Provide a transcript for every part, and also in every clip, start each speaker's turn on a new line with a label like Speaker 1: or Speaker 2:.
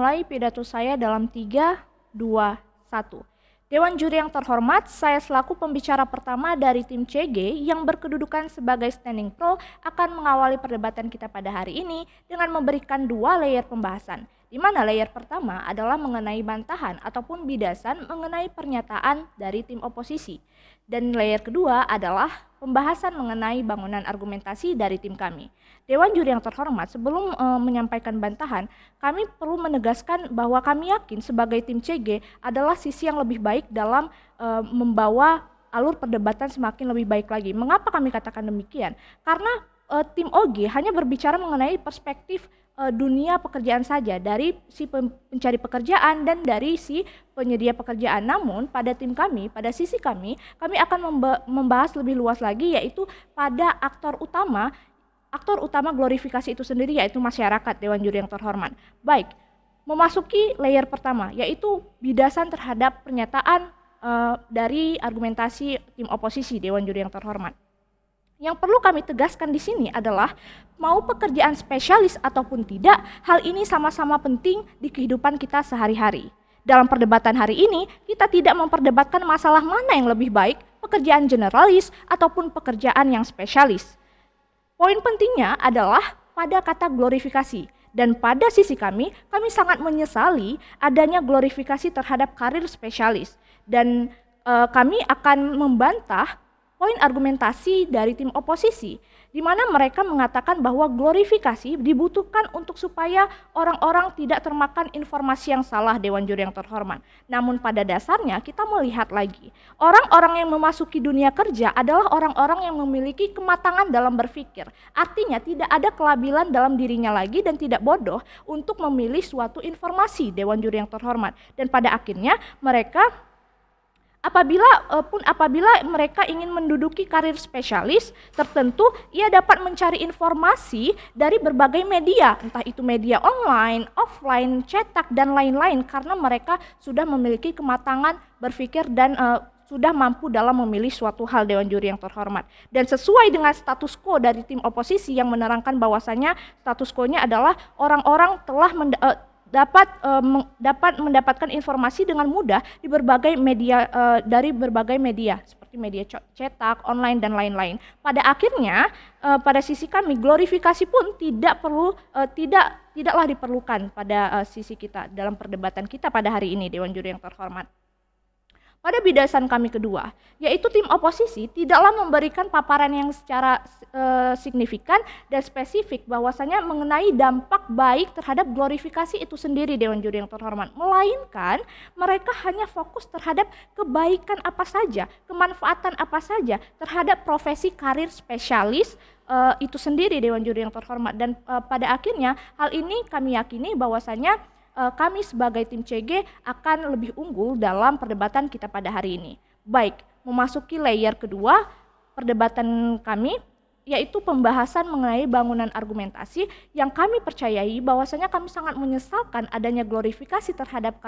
Speaker 1: memulai pidato saya dalam 3, 2, 1. Dewan juri yang terhormat, saya selaku pembicara pertama dari tim CG yang berkedudukan sebagai standing pro akan mengawali perdebatan kita pada hari ini dengan memberikan 2 layer pembahasan, di mana layer pertama adalah mengenai bantahan ataupun bidasan mengenai pernyataan dari tim oposisi. Dan layer kedua adalah pembahasan mengenai bangunan argumentasi dari tim kami. Dewan juri yang terhormat, sebelum menyampaikan bantahan, kami perlu menegaskan bahwa kami yakin sebagai tim CG adalah sisi yang lebih baik dalam membawa alur perdebatan semakin lebih baik lagi. Mengapa kami katakan demikian? Karena tim OG hanya berbicara mengenai perspektif dunia pekerjaan saja, dari si pencari pekerjaan dan dari si penyedia pekerjaan. Namun pada tim kami, pada sisi kami akan membahas lebih luas lagi, yaitu pada aktor utama glorifikasi itu sendiri, yaitu masyarakat, Dewan juri yang terhormat. Baik, memasuki layer pertama, yaitu bidasan terhadap pernyataan dari argumentasi tim oposisi, Dewan juri yang terhormat. Yang perlu kami tegaskan di sini adalah mau pekerjaan spesialis ataupun tidak, hal ini sama-sama penting di kehidupan kita sehari-hari. Dalam perdebatan hari ini, kita tidak memperdebatkan masalah mana yang lebih baik, pekerjaan generalis ataupun pekerjaan yang spesialis. Poin pentingnya adalah pada kata glorifikasi. Dan pada sisi kami sangat menyesali adanya glorifikasi terhadap karir spesialis. Dan kami akan membantah poin argumentasi dari tim oposisi, di mana mereka mengatakan bahwa glorifikasi dibutuhkan untuk supaya orang-orang tidak termakan informasi yang salah, Dewan juri yang terhormat. Namun pada dasarnya kita melihat lagi, orang-orang yang memasuki dunia kerja adalah orang-orang yang memiliki kematangan dalam berpikir. Artinya tidak ada kelabilan dalam dirinya lagi dan tidak bodoh untuk memilih suatu informasi, Dewan juri yang terhormat. Dan pada akhirnya mereka Apabila mereka ingin menduduki karir spesialis tertentu, ia dapat mencari informasi dari berbagai media, entah itu media online, offline, cetak, dan lain-lain, karena mereka sudah memiliki kematangan berpikir dan sudah mampu dalam memilih suatu hal, Dewan juri yang terhormat. Dan sesuai dengan status quo dari tim oposisi yang menerangkan bahwasanya status quo-nya adalah orang-orang telah dapat mendapatkan informasi dengan mudah di berbagai media, dari berbagai media seperti media cetak, online, dan lain-lain. Pada akhirnya pada sisi kami glorifikasi pun tidaklah diperlukan pada sisi kita dalam perdebatan kita pada hari ini, Dewan juri yang terhormat. Pada bidasan kami kedua, yaitu tim oposisi tidaklah memberikan paparan yang secara signifikan dan spesifik bahwasanya mengenai dampak baik terhadap glorifikasi itu sendiri, Dewan juri yang terhormat, melainkan mereka hanya fokus terhadap kebaikan apa saja, kemanfaatan apa saja terhadap profesi karir spesialis itu sendiri, Dewan juri yang terhormat. Dan pada akhirnya hal ini kami yakini bahwasanya kami sebagai tim CG akan lebih unggul dalam perdebatan kita pada hari ini. Baik, memasuki layer kedua perdebatan kami, yaitu pembahasan mengenai bangunan argumentasi, yang kami percayai bahwasanya kami sangat menyesalkan adanya glorifikasi terhadap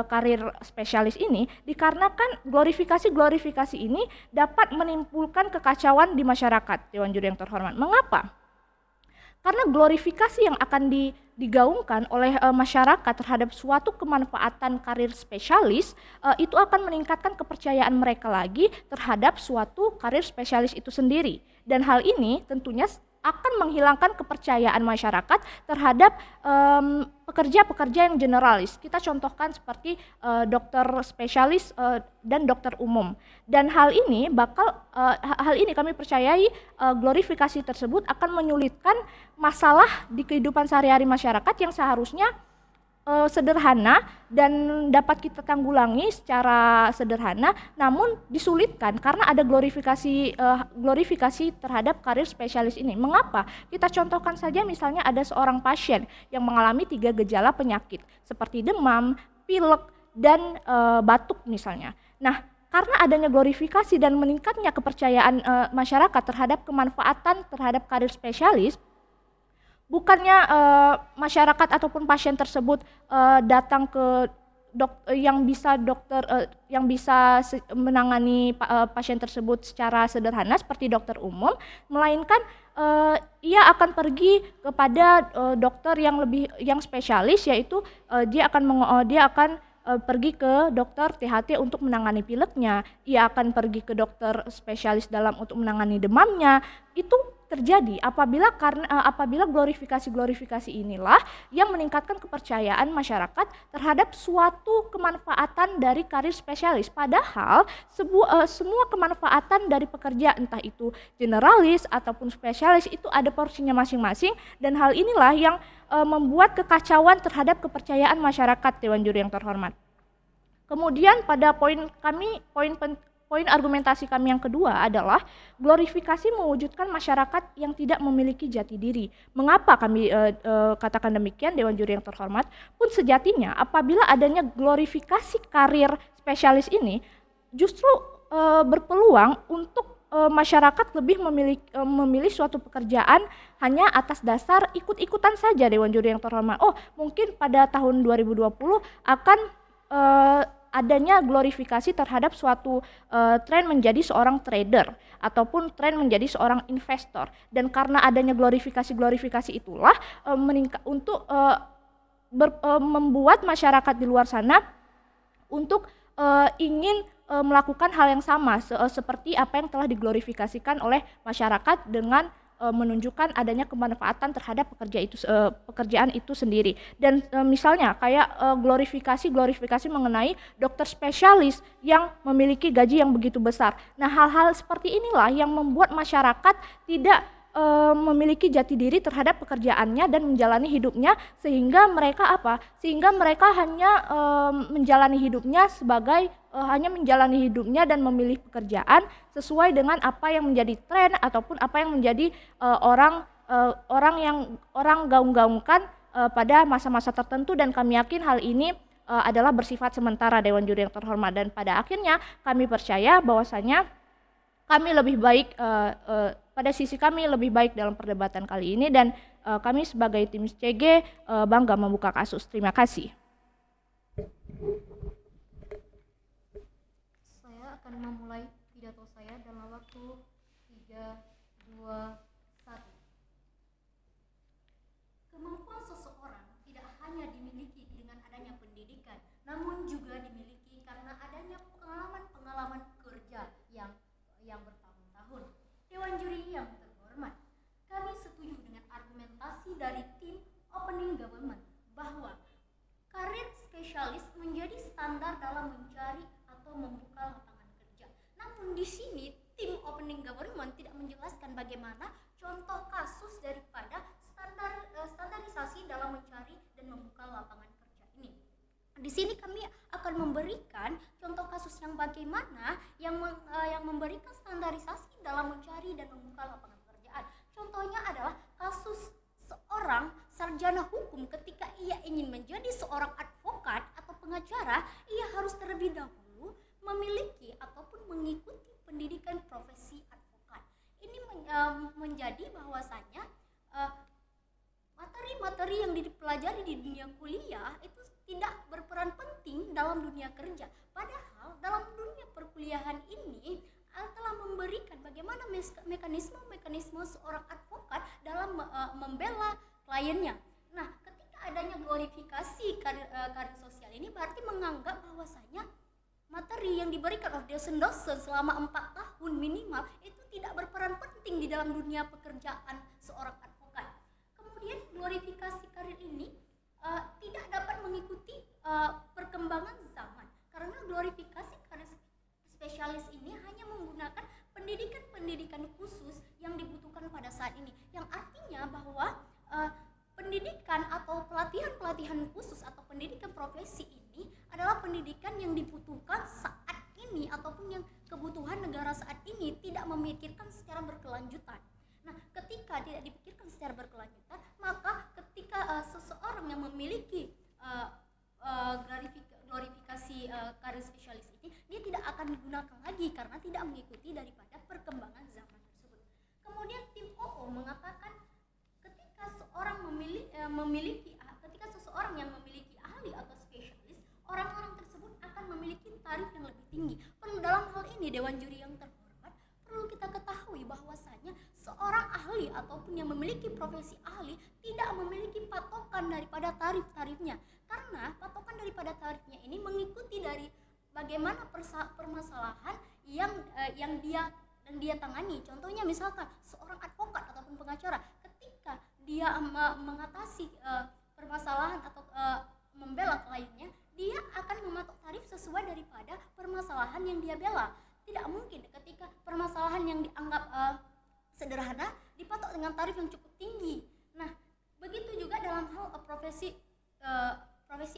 Speaker 1: karir spesialis ini, dikarenakan glorifikasi ini dapat menimbulkan kekacauan di masyarakat, Dewan juri yang terhormat. Mengapa? Karena glorifikasi yang akan digaungkan oleh masyarakat terhadap suatu kemanfaatan karir spesialis itu akan meningkatkan kepercayaan mereka lagi terhadap suatu karir spesialis itu sendiri. Dan hal ini tentunya akan menghilangkan kepercayaan masyarakat terhadap pekerja-pekerja yang generalis. Kita contohkan seperti dokter spesialis dan dokter umum. Dan hal ini kami percayai glorifikasi tersebut akan menyulitkan masalah di kehidupan sehari-hari masyarakat yang seharusnya sederhana dan dapat kita tanggulangi secara sederhana, namun disulitkan karena ada glorifikasi terhadap karir spesialis ini. Mengapa? Kita contohkan saja, misalnya ada seorang pasien yang mengalami 3 gejala penyakit seperti demam, pilek, dan batuk misalnya. Nah, karena adanya glorifikasi dan meningkatnya kepercayaan masyarakat terhadap kemanfaatan terhadap karir spesialis, bukannya masyarakat ataupun pasien tersebut datang ke yang bisa menangani pasien tersebut secara sederhana seperti dokter umum, melainkan ia akan pergi kepada dokter yang spesialis, yaitu dia akan pergi ke dokter THT untuk menangani pileknya, ia akan pergi ke dokter spesialis untuk menangani demamnya. Itu terjadi apabila glorifikasi inilah yang meningkatkan kepercayaan masyarakat terhadap suatu kemanfaatan dari karir spesialis. Padahal semua kemanfaatan dari pekerja, entah itu generalis ataupun spesialis, itu ada porsinya masing-masing, dan hal inilah yang membuat kekacauan terhadap kepercayaan masyarakat, Dewan Juri yang terhormat. Kemudian pada poin argumentasi kami yang kedua adalah glorifikasi mewujudkan masyarakat yang tidak memiliki jati diri. Mengapa kami katakan demikian, Dewan Juri yang terhormat? Pun sejatinya apabila adanya glorifikasi karir spesialis ini justru berpeluang untuk masyarakat lebih memilih suatu pekerjaan hanya atas dasar ikut-ikutan saja, Dewan Juri yang terhormat. Oh, mungkin pada tahun 2020 akan adanya glorifikasi terhadap suatu tren menjadi seorang trader ataupun tren menjadi seorang investor, dan karena adanya glorifikasi itulah membuat masyarakat di luar sana untuk ingin melakukan hal yang sama seperti apa yang telah diglorifikasikan oleh masyarakat dengan menunjukkan adanya kemanfaatan terhadap pekerjaan itu sendiri. Dan misalnya kayak glorifikasi mengenai dokter spesialis yang memiliki gaji yang begitu besar. Nah, hal-hal seperti inilah yang membuat masyarakat tidak memiliki jati diri terhadap pekerjaannya dan menjalani hidupnya, sehingga mereka hanya menjalani hidupnya dan memilih pekerjaan sesuai dengan apa yang menjadi tren ataupun apa yang menjadi orang gaung-gaungkan pada masa-masa tertentu, dan kami yakin hal ini adalah bersifat sementara, Dewan Juri yang terhormat. Dan pada akhirnya kami percaya bahwasanya kami lebih baik pada sisi kami lebih baik dalam perdebatan kali ini, dan kami sebagai tim CG bangga membuka kasus. Terima kasih.
Speaker 2: Saya akan memulai pidato saya dalam waktu 3, 2, 1. Kemampuan seseorang tidak hanya dimiliki dengan adanya pendidikan, namun juga dimiliki karena adanya pengalaman kerja yang bertahun-tahun. Dewan Juri yang terhormat, kami setuju dengan argumentasi dari tim Opening Government bahwa karir spesialis menjadi standar dalam mencari atau membuka lapangan kerja. Namun di sini tim Opening Government tidak menjelaskan bagaimana contoh kasus daripada standarisasi dalam mencari dan membuka lapangan kerja ini. Di sini kami akan memberikan contoh kasus yang bagaimana yang memberikan standarisasi dalam mencari dan membuka lapangan pekerjaan. Contohnya adalah kasus seorang sarjana hukum ketika ia ingin menjadi seorang advokat atau pengacara, ia harus terlebih dahulu memiliki ataupun mengikuti pendidikan profesi advokat. Ini menjadi bahwasanya materi-materi yang dipelajari di dunia kuliah itu tidak berperan penting dalam dunia kerja. Padahal dalam dunia perkuliahan ini telah memberikan bagaimana mekanisme seorang advokat dalam membela kliennya. Nah, ketika adanya glorifikasi karir sosial ini berarti menganggap bahwasanya materi yang diberikan oleh dosen-dosen selama 4 tahun minimal itu tidak berperan penting di dalam dunia pekerjaan seorang advokat. Kemudian glorifikasi karir ini tidak dapat mengikuti perkembangan zaman, karena glorifikasi karir spesialis ini hanya menggunakan pendidikan khusus yang dibutuhkan pada saat ini, yang artinya bahwa pendidikan atau pelatihan khusus atau pendidikan profesi ini adalah pendidikan yang dibutuhkan saat ini ataupun yang kebutuhan negara saat ini, tidak memikirkan secara berkelanjutan. Nah, ketika tidak dipikirkan secara berkelanjutan, maka ketika seseorang yang memiliki glorifikasi karir spesialis ini, dia tidak akan digunakan lagi karena tidak mengikuti daripada perkembangan zaman tersebut. Kemudian tim OO mengatakan ketika seseorang yang memiliki ahli atau spesialis, orang-orang Dewan Juri yang terhormat, perlu kita ketahui bahwasanya seorang ahli ataupun yang memiliki profesi ahli tidak memiliki patokan daripada tarif-tarifnya, karena patokan daripada tarifnya ini mengikuti dari bagaimana permasalahan yang dia tangani. Contohnya misalkan seorang advokat ataupun pengacara, ketika dia mengatasi permasalahan atau membela kliennya, dia akan mematok tarif sesuai daripada permasalahan yang dia bela. Tidak mungkin ketika permasalahan yang dianggap sederhana dipatok dengan tarif yang cukup tinggi. Nah, begitu juga dalam hal profesi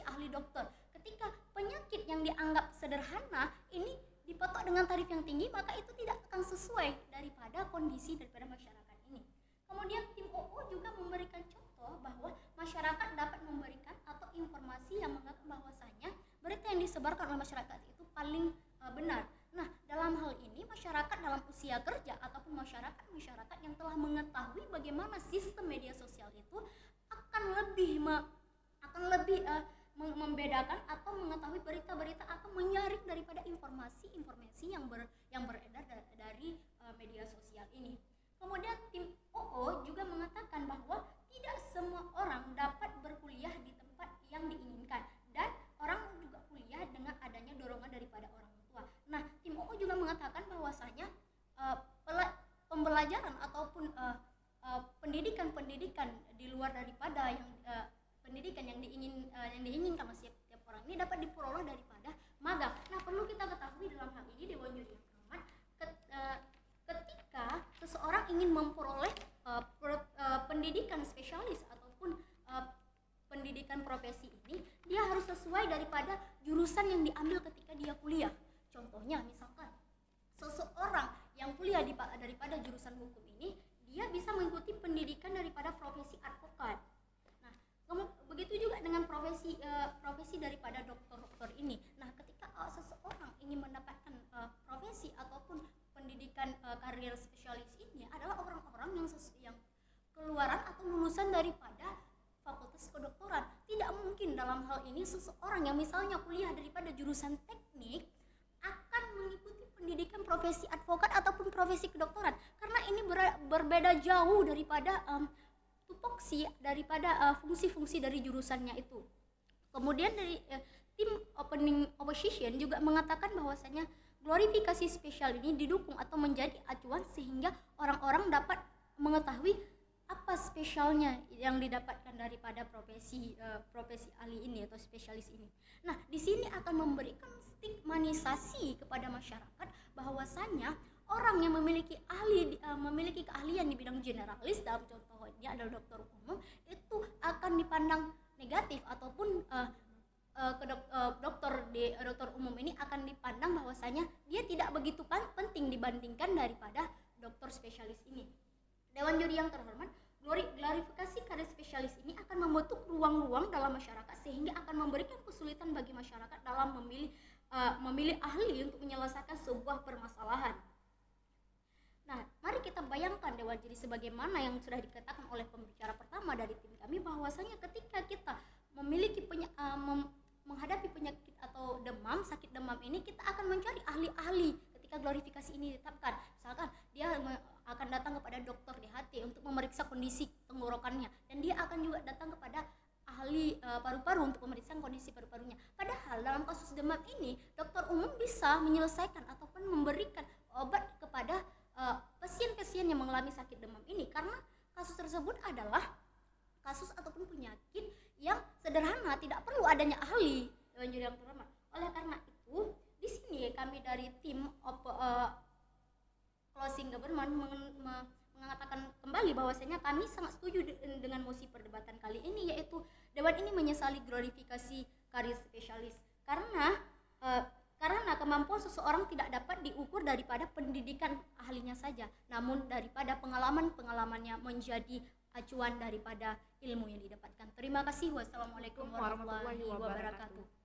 Speaker 2: ahli dokter. Ketika penyakit yang dianggap sederhana ini dipatok dengan tarif yang tinggi, maka itu tidak akan sesuai daripada kondisi daripada masyarakat ini. Kemudian tim OO juga memberikan contoh bahwa masyarakat dapat memberikan atau informasi yang menganggap bahwasanya berita yang disebarkan oleh masyarakat itu paling benar. Nah, dalam hal ini masyarakat dalam usia kerja ataupun masyarakat yang telah mengetahui bagaimana sistem media sosial itu akan lebih membedakan atau mengetahui berita-berita atau menyaring daripada informasi yang beredar dari media sosial ini. Kemudian tim OO juga mengatakan bahwa tidak semua orang dapat berkuliah di tempat yang diinginkan, dan orang juga kuliah dengan adanya dorongan daripada orang tua. Nah, tim OO juga mengatakan bahwasanya pembelajaran ataupun pendidikan di luar daripada pendidikan yang diinginkan oleh setiap orang ini dapat diperoleh daripada magang. Nah, perlu kita ketahui dalam hal ini Dewan Juri yang terhormat, ketika seseorang ingin memperoleh pendidikan spesialis ataupun pendidikan profesi ini, dia harus sesuai daripada jurusan yang diambil ketika dia kuliah. Contohnya misalkan seseorang yang kuliah daripada jurusan hukum ini, dia bisa mengikuti pendidikan daripada profesi advokat. Begitu juga dengan profesi daripada dokter ini. Nah, ketika seseorang ingin mendapatkan profesi ataupun pendidikan karir spesialis ini adalah orang-orang yang keluaran atau lulusan daripada fakultas kedokteran. Tidak mungkin dalam hal ini seseorang yang misalnya kuliah daripada jurusan teknik akan mengikuti pendidikan profesi advokat ataupun profesi kedokteran, karena ini berbeda jauh daripada tupoksi daripada fungsi-fungsi dari jurusannya itu. Kemudian dari tim opening opposition juga mengatakan bahwasanya glorifikasi spesial ini didukung atau menjadi acuan sehingga orang-orang dapat mengetahui apa spesialnya yang didapatkan daripada profesi ahli ini atau spesialis ini. Nah, di sini akan memberikan stigmatisasi kepada masyarakat bahwasanya orang yang memiliki keahlian di bidang generalis, dalam contohnya adalah dokter umum, itu akan dipandang negatif ataupun dokter umum ini akan dipandang bahwasanya dia tidak begitu penting dibandingkan daripada dokter spesialis ini. Dewan Juri yang terhormat, glorifikasi karir spesialis ini akan membentuk ruang-ruang dalam masyarakat sehingga akan memberikan kesulitan bagi masyarakat dalam memilih ahli untuk menyelesaikan sebuah permasalahan. Nah, mari kita bayangkan Dewan Juri sebagaimana yang sudah dikatakan oleh pembicara pertama dari tim kami, bahwasanya ketika kita memiliki menghadapi penyakit atau sakit demam ini, kita akan mencari ahli-ahli ketika glorifikasi ini ditetapkan. Misalkan dia akan datang kepada dokter DHT untuk memeriksa kondisi tenggorokannya, dan dia akan juga datang kepada ahli paru-paru untuk memeriksa kondisi paru-parunya. Padahal dalam kasus demam ini, dokter umum bisa menyelesaikan ataupun memberikan obat kepada pasien-pasien yang mengalami sakit demam ini, karena kasus tersebut adalah kasus ataupun penyakit yang sederhana, tidak perlu adanya ahli. Dewan Juri yang terhormat, oleh karena itu di sini kami dari tim closing government mengatakan kembali bahwasanya kami sangat setuju dengan mosi perdebatan kali ini, yaitu Dewan ini menyesali glorifikasi karir spesialis karena kemampuan seseorang tidak dapat diukur daripada pendidikan ahlinya saja, namun daripada pengalamannya menjadi acuan daripada ilmu yang didapatkan. Terima kasih. Wassalamualaikum warahmatullahi wabarakatuh.